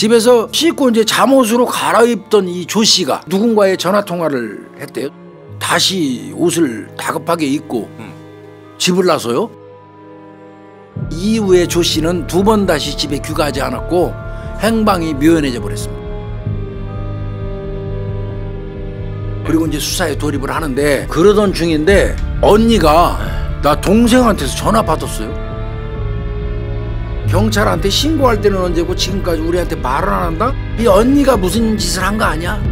집에서 씻고 이제 잠옷으로 갈아입던 이 조 씨가 누군가의 전화 통화를 했대요. 다시 옷을 다급하게 입고 집을 나서요. 이후에 조 씨는 2번 다시 집에 귀가하지 않았고 행방이 묘연해져 버렸습니다. 그리고 이제 수사에 돌입을 하는데 그러던 중인데 언니가 나 동생한테서 전화 받았어요. 경찰한테 신고할 때는 언제고 지금까지 우리한테 말을 안 한다? 이 언니가 무슨 짓을 한 거 아니야?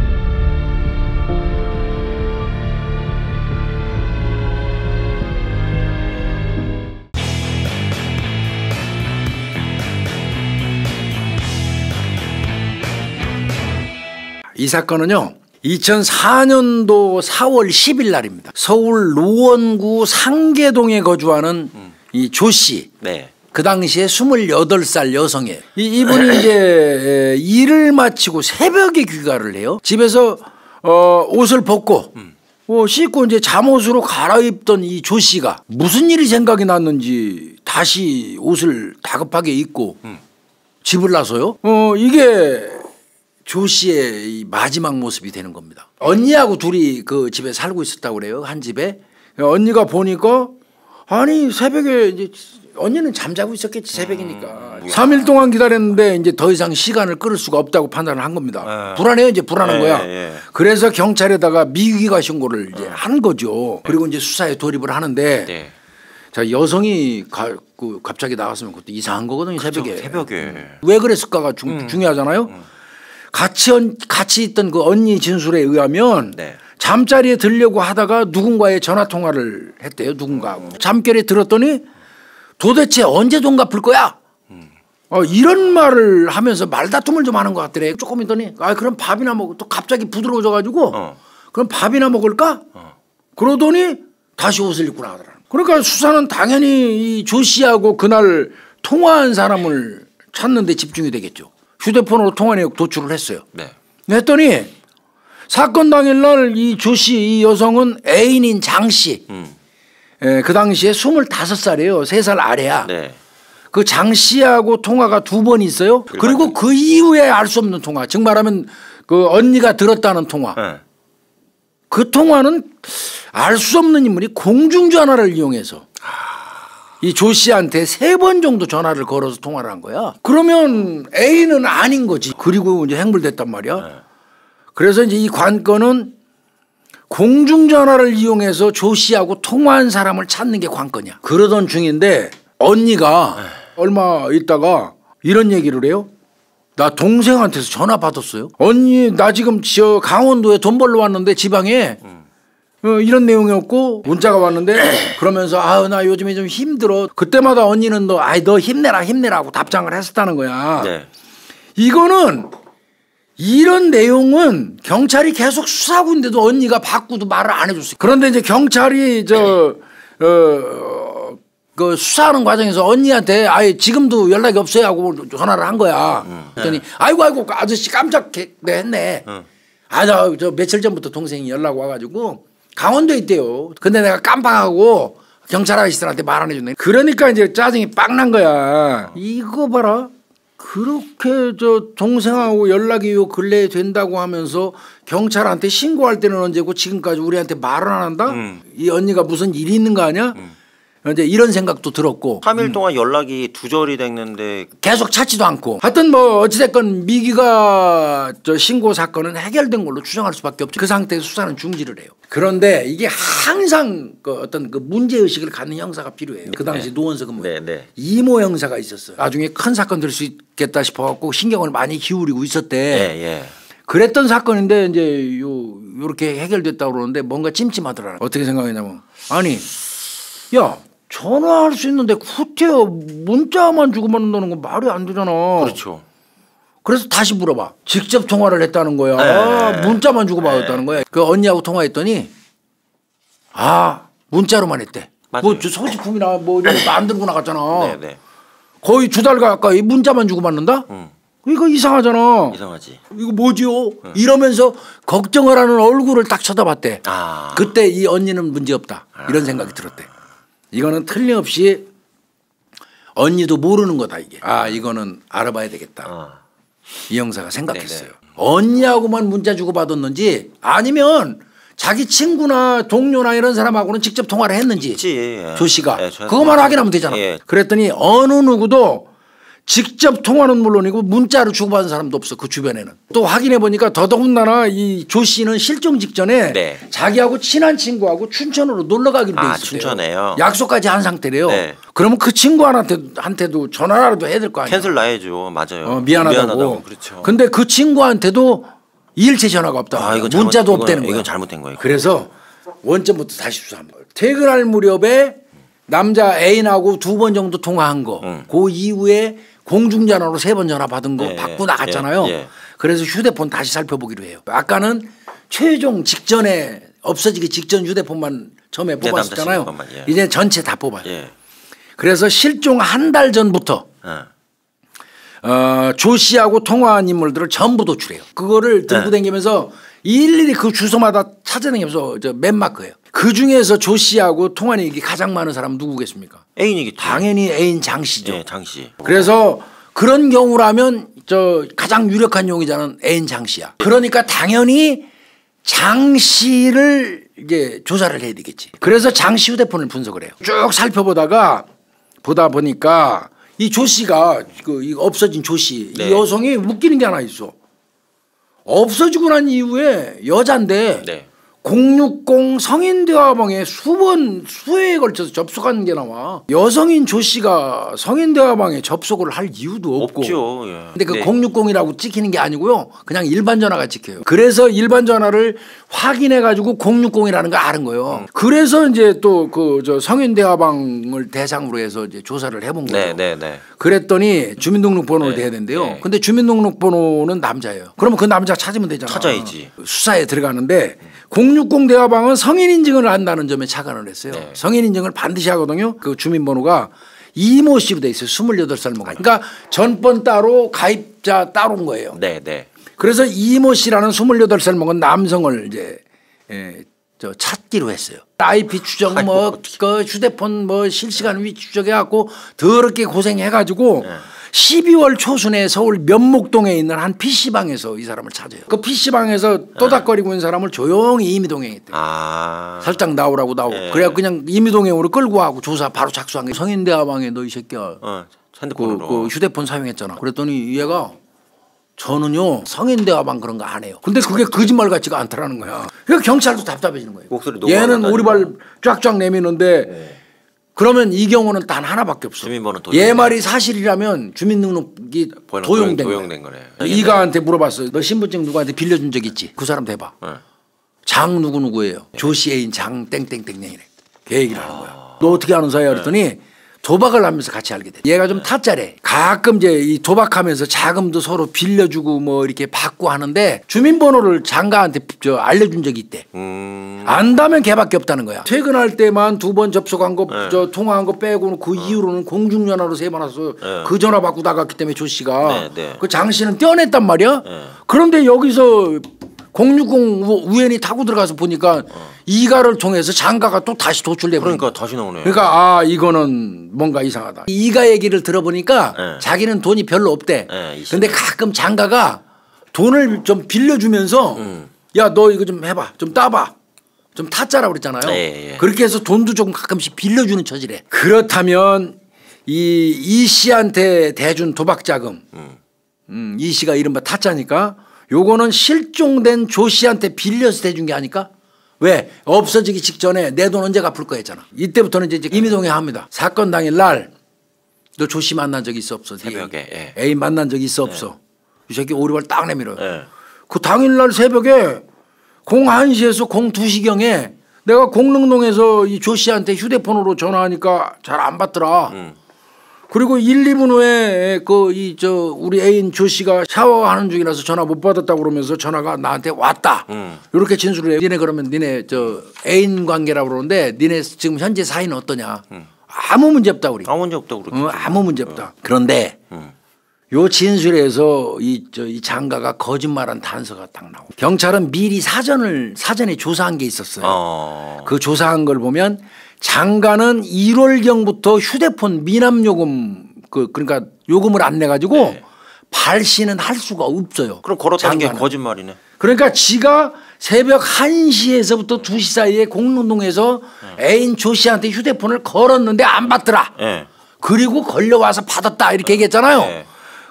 이 사건은요 2004년도 4월 10일 날입니다. 서울 노원구 상계동에 거주하는 이 조 씨. 네. 그 당시에 28살 여성이에요. 이분이 이제 일을 마치고 새벽에 귀가를 해요. 집에서 옷을 벗고 씻고 이제 잠옷으로 갈아입던 이 조 씨가 무슨 일이 생각이 났는지 다시 옷을 다급하게 입고 집을 나서요. 이게 조 씨의 이 마지막 모습이 되는 겁니다. 언니하고 둘이 그 집에 살고 있었다고 그래요. 한 집에. 언니가 보니까 아니 새벽에 이제 언니는 잠자고 있었겠지 새벽이니까. 3일 동안 기다렸는데 이제 더 이상 시간을 끌을 수가 없다고 판단을 한 겁니다. 불안해요. 이제 불안한 거야. 그래서 경찰에다가 미귀가 신고를 이제 한 거죠. 그리고 이제 수사에 돌입을 하는데 자 여성이 갑자기 나왔으면 그것도 이상한 거거든요. 그렇죠, 새벽에. 새벽에. 왜 그랬을까가 중요하잖아요. 같이 있던 그 언니 진술에 의하면 잠자리에 들려고 하다가 누군가의 전화 통화를 했대요. 누군가하고. 잠결에 들었더니 도대체 언제 돈 갚을 거야? 이런 말을 하면서 말다툼을 좀 하는 것 같더래. 조금 있더니 그럼 밥이나 먹고 또 갑자기 부드러워져 가지고 그럼 밥이나 먹을까? 그러더니 다시 옷을 입고 나가더라. 그러니까 수사는 당연히 이 조 씨하고 그날 통화한 사람을 찾는 데 집중이 되겠죠. 휴대폰으로 통화 내역 도출을 했어요. 했더니 사건 당일날 이 조 씨 이 여성은 애인인 장 씨. 그 당시에 25살이에요. 3살 아래야. 그 장 씨하고 통화가 2번 있어요. 그리고 그 이후에 알 수 없는 통화. 즉 말하면 그 언니가 들었다는 통화. 그 통화는 알 수 없는 인물이 공중전화를 이용해서 이 조 씨한테 3번 정도 전화를 걸어서 통화를 한 거야. 그러면 애인은 아닌 거지. 그리고 이제 행불됐단 말이야. 그래서 이제 이 관건은 공중전화를 이용해서 조 씨하고 통화한 사람을 찾는 게 관건이야. 그러던 중인데 언니가 얼마 있다가 이런 얘기를 해요. 나 동생한테서 전화 받았어요. 언니 나 지금 저 강원도에 돈 벌러 왔는데 지방에 이런 내용이었고 문자가 왔는데 그러면서 나 요즘에 좀 힘들어. 그때마다 언니는 너 힘내라고 답장을 했었다는 거야. 이거는 이런 내용은 경찰이 계속 수사하고 있는데도 언니가 받고도 말을 안 해줬어요. 그런데 이제 경찰이 그 수사하는 과정에서 언니한테 지금도 연락이 없어요 하고 전화를 한 거야. 그랬더니 아이고 아저씨 깜짝 했네. 나 저 며칠 전부터 동생이 연락 와가지고 강원도에 있대요. 근데 내가 깜빡하고 경찰 아저씨들한테 말 안 해줬네. 그러니까 이제 짜증이 빡 난 거야. 이거 봐라. 그렇게 저 동생하고 연락이 요 근래에 된다고 하면서 경찰한테 신고할 때는 언제고 지금까지 우리한테 말을 안 한다? 이 언니가 무슨 일이 있는 거 아니야? 이제 이런 생각도 들었고 3일 동안 연락이 두절이 됐는데 계속 찾지도 않고 하여튼 뭐 어찌됐건 미기가 저 신고 사건은 해결된 걸로 추정할 수밖에 없죠. 그 상태에서 수사는 중지를 해요. 그런데 이게 항상 그 어떤 그 문제의식을 갖는 형사가 필요해요. 그 당시 노원서 근무에 이모 형사가 있었어요. 나중에 큰 사건 될 수 있겠다 싶어갖고 신경을 많이 기울이고 있었대. 그랬던 사건인데 이제 요렇게 해결됐다고 그러는데 뭔가 찜찜하더라. 어떻게 생각했냐면 아니 야 전화할 수 있는데 후퇴어 문자만 주고 받는다는 건 말이 안 되잖아. 그렇죠. 그래서 다시 물어봐. 직접 통화를 했다는 거야. 문자만 주고 받았다는 거야. 그 언니하고 통화했더니 문자로만 했대. 뭐 소지품이나 뭐 이런 거 안 들고 나갔잖아. 거의 2달 가까이 문자만 주고 받는다? 이거 이상하잖아. 이상하지. 이거 뭐지요? 이러면서 걱정을 하는 얼굴을 딱 쳐다봤대. 그때 이 언니는 문제없다. 이런 생각이 들었대. 이거는 틀림없이 언니도 모르는 거다 이게. 이거는 알아봐야 되겠다. 이 형사가 생각했어요. 네네. 언니하고만 문자 주고 받았는지 아니면 자기 친구나 동료나 이런 사람하고는 직접 통화를 했는지 조 씨가 그것만 확인하면 되잖아. 그랬더니 어느 누구도 직접 통화는 물론이고 문자로 주고받은 사람도 없어. 그 주변에는. 또 확인해 보니까 더더군다나 이 조 씨는 실종 직전에 네. 자기하고 친한 친구하고 춘천으로 놀러 가기로 돼 있어요. 춘천에요. 약속까지 한 상태래요. 네. 그러면 그 친구한테도 전화라도 해야 될 거 아니야. 캔슬 나야죠. 맞아요. 미안하다고. 그렇죠. 근데 그 친구한테도 일체 전화가 없다. 문자도 없다는 거야. 이건 잘못된 거예요. 그래서 원점부터 다시 수사한 거예요. 퇴근할 무렵에 남자 애인하고 2번 정도 통화한 거. 그 이후에 공중전화로 3번 전화 받은 거 받고 나갔잖아요. 그래서 휴대폰 다시 살펴보기로 해요. 아까는 최종 직전에 없어지기 직전 휴대폰만 처음에 뽑았었잖아요. 이제 전체 다 뽑아요. 그래서 실종 한 달 전부터 조 씨하고 통화한 인물들을 전부 도출해요. 그거를 들고 다니면서 일일이 그 주소마다 찾아다니면서 맨 마크예요. 그 중에서 조 씨하고 통화한 일이 가장 많은 사람은 누구겠습니까? 애인이겠죠. 당연히 애인 장 씨죠. 네, 장 씨. 그래서 그런 경우라면 가장 유력한 용의자는 애인 장 씨야. 그러니까 당연히 장 씨를 이제 조사를 해야 되겠지. 그래서 장 씨 휴대폰을 분석을 해요. 쭉 살펴보다 보니까 이 조 씨가 이 없어진 조 씨 이 여성이 웃기는 게 하나 있어. 없어지고 난 이후에 여잔데 060 성인 대화방에 수회에 걸쳐서 접속하는 게 나와. 여성인 조 씨가 성인 대화방에 접속을 할 이유도 없고. 없죠. 근데 그 060이라고 찍히는 게 아니고요. 그냥 일반 전화가 찍혀요. 그래서 일반 전화를 확인해 가지고 060이라는 걸 아는 거예요. 그래서 이제 또 성인 대화방을 대상으로 해서 이제 조사를 해본 거예요. 그랬더니 주민등록번호를 대야 된대요. 근데 주민등록번호는 남자예요. 그러면 그 남자 찾으면 되잖아. 찾아야지. 수사에 들어가는데 060 대화방은 성인 인증을 한다는 점에 착안을 했어요. 성인 인증을 반드시 하거든요. 그 주민번호가 이모 씨로 돼 있어요. 28살 먹은. 그러니까 전번 따로 가입자 따로인 거예요. 그래서 이모 씨라는 28살 먹은 남성을 이제 찾기로 했어요. IP 추적 그 휴대폰 실시간 위치 추적해 갖고 더럽게 고생해 가지고 12월 초순에 서울 면목동에 있는 한 PC방에서 이 사람을 찾아요. 그 PC방에서 또닥거리고 있는 사람을 조용히 임의동행했대요. 살짝 나오고. 그래야 그냥 임의동행으로 끌고 가고 조사 바로 착수한 게 성인대화방에 너 이 새끼야. 그 휴대폰 사용했잖아. 그랬더니 얘가 저는요 성인대화방 그런 거 안 해요. 근데 그게 거짓말 같지가 않더라는 거야. 그러니까 경찰도 답답해지는 거예요. 얘는 오리발 쫙쫙 내미는데 그러면 이 경우는 단 하나밖에 없어. 얘 말이 사실이라면 주민등록이 도용된 거래. 이가한테 물어봤어요. 너 신분증 누구한테 빌려준 적 있지? 그 사람 대봐. 장 누구예요? 조 씨 애인 장 땡땡땡이래. 걔 얘기를 하는 거야. 너 어떻게 아는 사이야? 그랬더니 도박을 하면서 같이 알게 돼. 얘가 좀 타짜래. 가끔 이제 이 도박하면서 자금도 서로 빌려주고 이렇게 받고 하는데 주민번호를 장가한테 알려준 적이 있대. 안다면 걔밖에 없다는 거야. 퇴근할 때만 2번 접속한 거, 통화한 거 빼고는 그 이후로는 공중전화로 3번 와서 그 전화 받고 나갔기 때문에 조 씨가 그 장 씨는 떼어냈단 말이야. 그런데 여기서 060 우연히 타고 들어가서 보니까 이가를 통해서 장가가 또 다시 도출돼 버린. 그러니까 다시 나오네. 그러니까 이거는 뭔가 이상하다. 이가 얘기를 들어보니까 자기는 돈이 별로 없대. 근데 가끔 장가가 돈을 좀 빌려주면서 야 너 이거 좀 해봐, 좀 따봐, 좀 타짜라고 그랬잖아요. 그렇게 해서 돈도 조금 가끔씩 빌려주는 처지래. 그렇다면 이 씨한테 대준 도박 자금, 이 씨가 이른바 타짜니까. 요거는 실종된 조 씨한테 빌려서 대준 게 아닐까? 왜? 없어지기 직전에 내 돈 언제 갚을 거 했잖아. 이때부터는 이제 임의동행 합니다. 사건 당일 날 너 조 씨 만난 적 있어 없어? 새벽에. 애인 만난 적 있어 없어? 이 새끼 오리발 딱 내밀어요. 그 당일 날 새벽에 01시에서 02시경에 내가 공릉동에서 이 조 씨한테 휴대폰으로 전화하니까 잘 안 받더라. 그리고 1, 2분 후에 우리 애인 조 씨가 샤워하는 중이라서 전화 못 받았다고 그러면서 전화가 나한테 왔다. 이렇게 진술을 해요. 니네 그러면 니네 애인 관계라고 그러는데 니네 지금 현재 사이는 어떠냐? 아무 문제 없다 우리. 아무 문제 없다고 그러죠. 아무 문제 없다. 그런데 요 진술에서 이 장가가 거짓말한 단서가 딱 나오고 경찰은 미리 사전에 조사한 게 있었어요. 그 조사한 걸 보면 장가는 1월경부터 휴대폰 미납 요금 그러니까 요금을 안 내 가지고 발신은 할 수가 없어요. 그럼 걸었다는 게 장가는. 거짓말이네. 그러니까 지가 새벽 1시에서부터 2시 사이에 공릉동에서 애인 조 씨한테 휴대폰을 걸었는데 안 받더라. 예. 그리고 걸려와서 받았다 이렇게 얘기했잖아요. 예.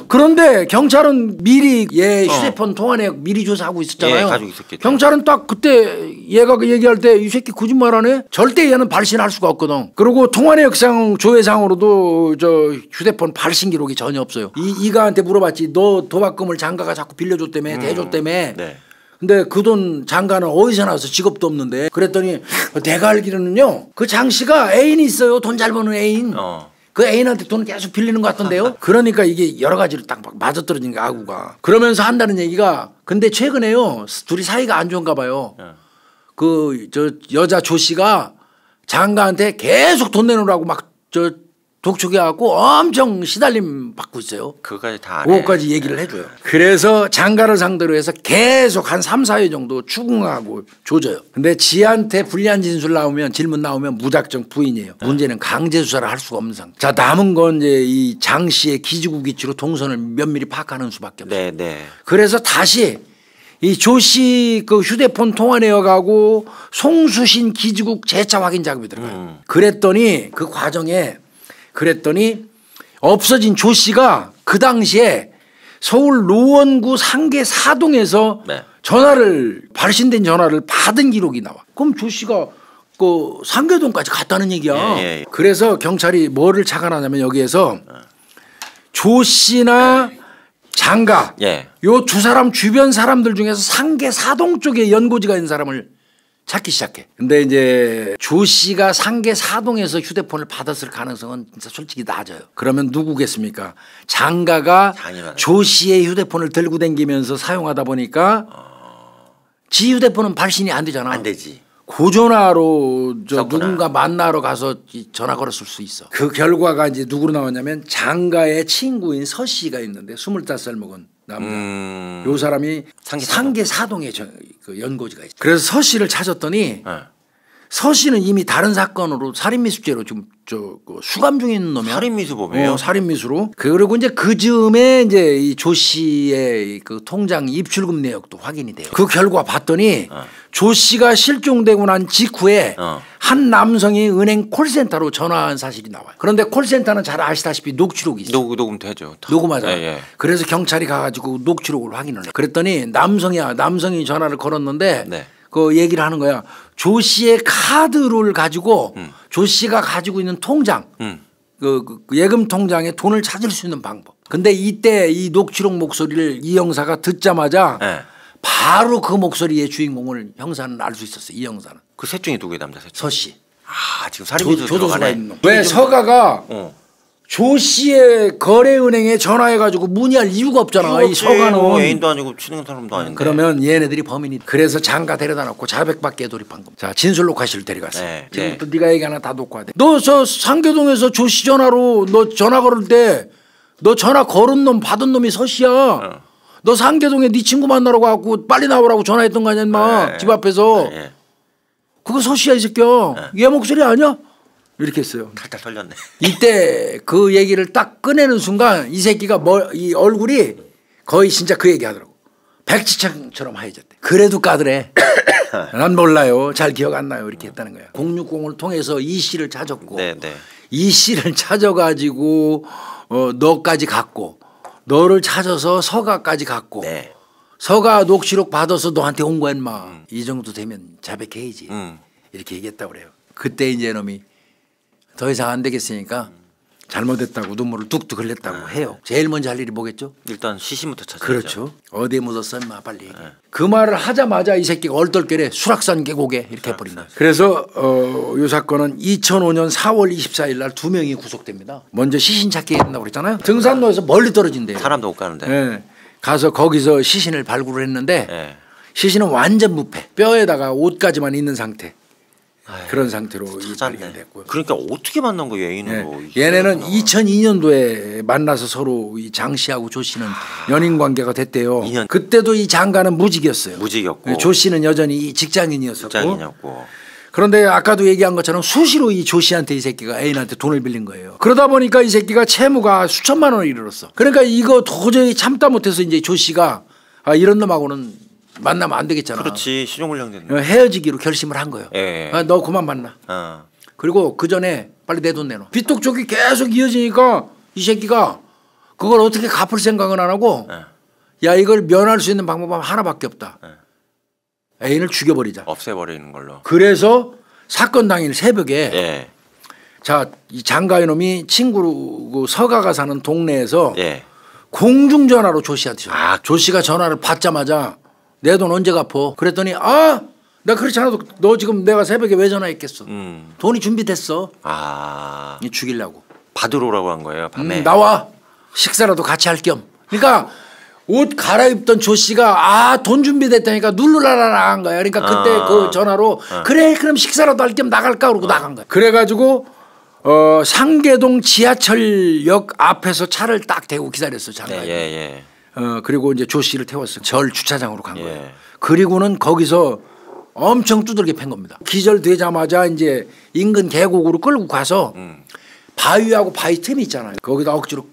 그런데 경찰은 미리 얘 휴대폰 통화 내역 미리 조사하고 있었잖아요. 예, 가지고 있었겠죠. 경찰은 딱 그때 얘가 그 얘기할 때 이 새끼 거짓말하네. 절대 얘는 발신할 수가 없거든. 그리고 통화 내역상 조회상으로도 저 휴대폰 발신 기록이 전혀 없어요. 이가한테 물어봤지. 너 도박금을 장가가 자꾸 빌려줬다며 대줬다며. 네. 근데 그 돈 장가는 어디서 나와서 직업도 없는데. 그랬더니 내가 알기로는요. 그 장 씨가 애인이 있어요. 돈 잘 버는 애인. 그 애인한테 돈 계속 빌리는 것 같던데요. 그러니까 이게 여러 가지로 딱 맞아떨어진 게 아구가. 그러면서 한다는 얘기가 근데 최근에요. 둘이 사이가 안 좋은가 봐요. 그 저 여자 조 씨가 장가한테 계속 돈 내놓으라고 막 저 독촉해갖고 엄청 시달림 받고 있어요. 그거까지 다 그거까지 얘기를 해줘요. 그래서 장가를 상대로 해서 계속 한 3, 4회 정도 추궁하고 조져요. 근데 지한테 불리한 진술 나오면 질문 나오면 무작정 부인이에요. 문제는 강제 수사를 할 수가 없는 상태. 자 남은 건 이제 이 장 씨의 기지국 위치로 동선을 면밀히 파악하는 수밖에 없어요. 네. 그래서 다시 이 조 씨 그 휴대폰 통화 내역하고 송수신 기지국 재차 확인 작업이 들어가요. 그랬더니 그 과정에 없어진 조 씨가 그 당시에 서울 노원구 상계 사동에서 네. 발신된 전화를 받은 기록이 나와. 그럼 조 씨가 그 상계동까지 갔다는 얘기야. 예. 그래서 경찰이 뭐를 착안하냐면 여기에서 조 씨나 장가 요 두 사람 주변 사람들 중에서 상계 사동 쪽에 연고지가 있는 사람을 찾기 시작해. 근데 이제 조 씨가 상계 사동에서 휴대폰을 받았을 가능성은 진짜 솔직히 낮아요. 그러면 누구겠습니까? 장가가 조 씨의 휴대폰을 들고 다니면서 사용하다 보니까 지 휴대폰은 발신이 안 되잖아. 안 되지. 그 전화로 누군가 만나러 가서 전화 걸었을 수 있어. 그 결과가 이제 누구로 나왔냐면 장가의 친구인 서 씨가 있는데 25살 먹은 남자. 요 사람이 상계 사동에 그 연고지가 있어. 그래서 서 씨를 찾았더니 서 씨는 이미 다른 사건으로 살인미수죄로 지금 그 수감 중에 있는 놈이야. 살인미수범이에요? 살인미수로. 그리고 이제 그 즈음에 이제 이 조 씨의 그 통장 입출금 내역도 확인이 돼요. 그 결과 봤더니 조 씨가 실종되고 난 직후에 한 남성이 은행 콜센터로 전화한 사실이 나와요. 그런데 콜센터는 잘 아시다시피 녹취록이 있어요. 녹음되죠. 녹음하잖아요. 예. 그래서 경찰이 가가지고 녹취록을 확인을 해요. 그랬더니 남성이 전화를 걸었는데 그 얘기를 하는 거야. 조 씨의 카드를 가지고 조 씨가 가지고 있는 통장 그 예금 통장에 돈을 찾을 수 있는 방법. 근데 이때 이 녹취록 목소리를 이 형사가 듣자마자 바로 그 목소리의 주인공을 형사는 알 수 있었어요. 이 형사는. 그 셋 중에 누구의 남자 셋? 서 씨. 지금 살인미수 들어가네. 왜 서가가 조 씨의 거래은행에 전화해가지고 문의할 이유가 없잖아. 이 서가는 애인도 아니고 치는 사람도 아닌데. 그러면 얘네들이 범인이. 그래서 장가 데려다 놓고 자백받기에 돌입한 겁니다. 자 진술 녹화실을 데려갔어. 지금부터 네가 얘기 하나 다 녹화해. 너 저 상계동에서 조 씨 전화로 너 전화 걸을 때 너 전화 걸은 놈 받은 놈이 서 씨야. 너 상계동에 네 친구 만나러 가고 빨리 나오라고 전화했던 거 아니야 인마. 집 앞에서. 그거 서 씨야 이 새끼야. 얘 목소리 아니야? 이렇게 했어요. 탈탈 털렸네. 이때 그 얘기를 딱 꺼내는 순간 이 새끼가 이 얼굴이 거의 진짜 그 얘기 하더라고. 백지창처럼 하얘졌대. 그래도 까더래. 난 몰라요. 잘 기억 안 나요. 이렇게 했다는 거야. 060을 통해서 이 씨를 찾았고 이 씨를 찾아가지고 너까지 갔고 너를 찾아서 서가까지 갔고 서가 녹취록 받아서 너한테 온 거야 인마. 이 정도 되면 자백해야지. 이렇게 얘기했다고 그래요. 그때 이제 놈이 더 이상 안 되겠으니까 잘못했다고 눈물을 뚝뚝 흘렸다고 해요. 제일 먼저 할 일이 뭐겠죠? 일단 시신부터 찾아야죠. 그렇죠. 어디에 묻었어 인마 빨리. 그 말을 하자마자 이 새끼가 얼떨결에 수락산 계곡에 이렇게 해버린 거예요. 그래서 이 사건은 2005년 4월 24일 날 2명이 구속됩니다. 먼저 시신 찾기 된다고 그랬잖아요. 등산로에서 멀리 떨어진대요. 사람도 못 가는데. 가서 거기서 시신을 발굴을 했는데 시신은 완전 무패. 뼈에다가 옷까지만 있는 상태. 그런 상태로 발견됐고요. 그러니까 어떻게 만난 거예요 애인으로? 얘네는 2002년도에 만나서 서로 이 장 씨하고 조 씨는 연인 관계가 됐대요. 2년. 그때도 이 장가는 무직이었어요. 무직이었고 조 씨는 여전히 직장인이었었고. 그런데 아까도 얘기한 것처럼 수시로 이 조 씨한테 이 새끼가 애인한테 돈을 빌린 거예요. 그러다 보니까 이 새끼가 채무가 수천만 원에 이르렀어. 그러니까 이거 도저히 참다 못해서 이제 조 씨가 아, 이런 놈하고는 만나면 안 되겠잖아. 그렇지. 신용불량됐네. 헤어지기로 결심을 한 거예요. 예. 아, 너 그만 만나. 그리고 그 전에 빨리 내 돈 내놔. 빚독촉이 계속 이어지니까 이 새끼가 그걸 어떻게 갚을 생각은 안 하고 야 이걸 면할 수 있는 방법은 하나밖에 없다. 애인을 죽여버리자. 없애버리는 걸로. 그래서 사건 당일 새벽에 예. 자, 이 장가의 놈이 친구 그 서가가 사는 동네에서 예. 공중전화로 조 씨한테 전화. 조 씨가 전화를 받자마자 내 돈 언제 갚어? 그랬더니 아, 나 그렇지 않아도 너 지금 내가 새벽에 왜 전화했겠어? 돈이 준비됐어. 아. 죽이려고. 받으러 오라고 한 거예요. 밤에. 나와. 식사라도 같이 할 겸. 그러니까 옷 갈아입던 조 씨가 아, 돈 준비됐다니까 누르라라 한 거야. 그러니까 그때 그 전화로 그래 그럼 식사라도 할 겸 나갈까 그러고 나간 거야. 그래가지고 상계동 지하철역 앞에서 차를 딱 대고 기다렸어. 장가에. 예. 그리고 이제 조 씨를 태웠어. 절 주차장으로 간 거예요. 그리고는 거기서 엄청 두들겨 팬 겁니다. 기절되자마자 이제 인근 계곡으로 끌고 가서 바위하고 바위 틈이 있잖아요. 거기다 억지로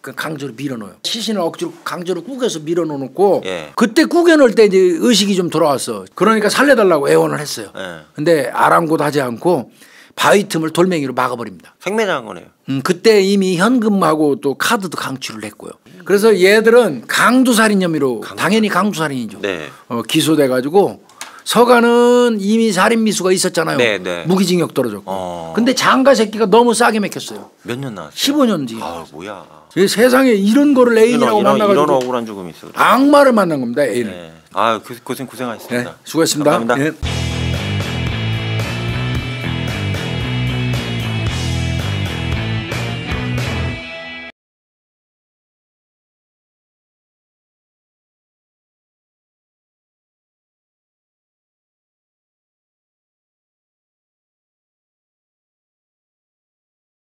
강제로 밀어넣어요. 시신을 억지로 강제로 구겨서 밀어넣고 그때 구겨넣을 때 이제 의식이 좀 돌아왔어. 그러니까 살려달라고 애원을 했어요. 근데 아랑곳하지 않고 바위 틈을 돌멩이로 막아버립니다. 생매장한 거네요. 그때 이미 현금하고 또 카드도 강취를 했고요. 그래서 얘들은 강도살인 혐의로 당연히 강도살인이죠. 네. 기소돼가지고 서가는 이미 살인 미수가 있었잖아요. 네. 무기징역 떨어졌고. 근데 장가 새끼가 너무 싸게 맥혔어요. 몇 년 나왔어요? 15년 뒤. 아 뭐야. 세상에 이런 거를 애인이라고 만나가지고 이런 억울한 죽음이 있어. 악마를 만난 겁니다. 애인. 아 고생하셨습니다. 네, 수고했습니다. 감사합니다. 예.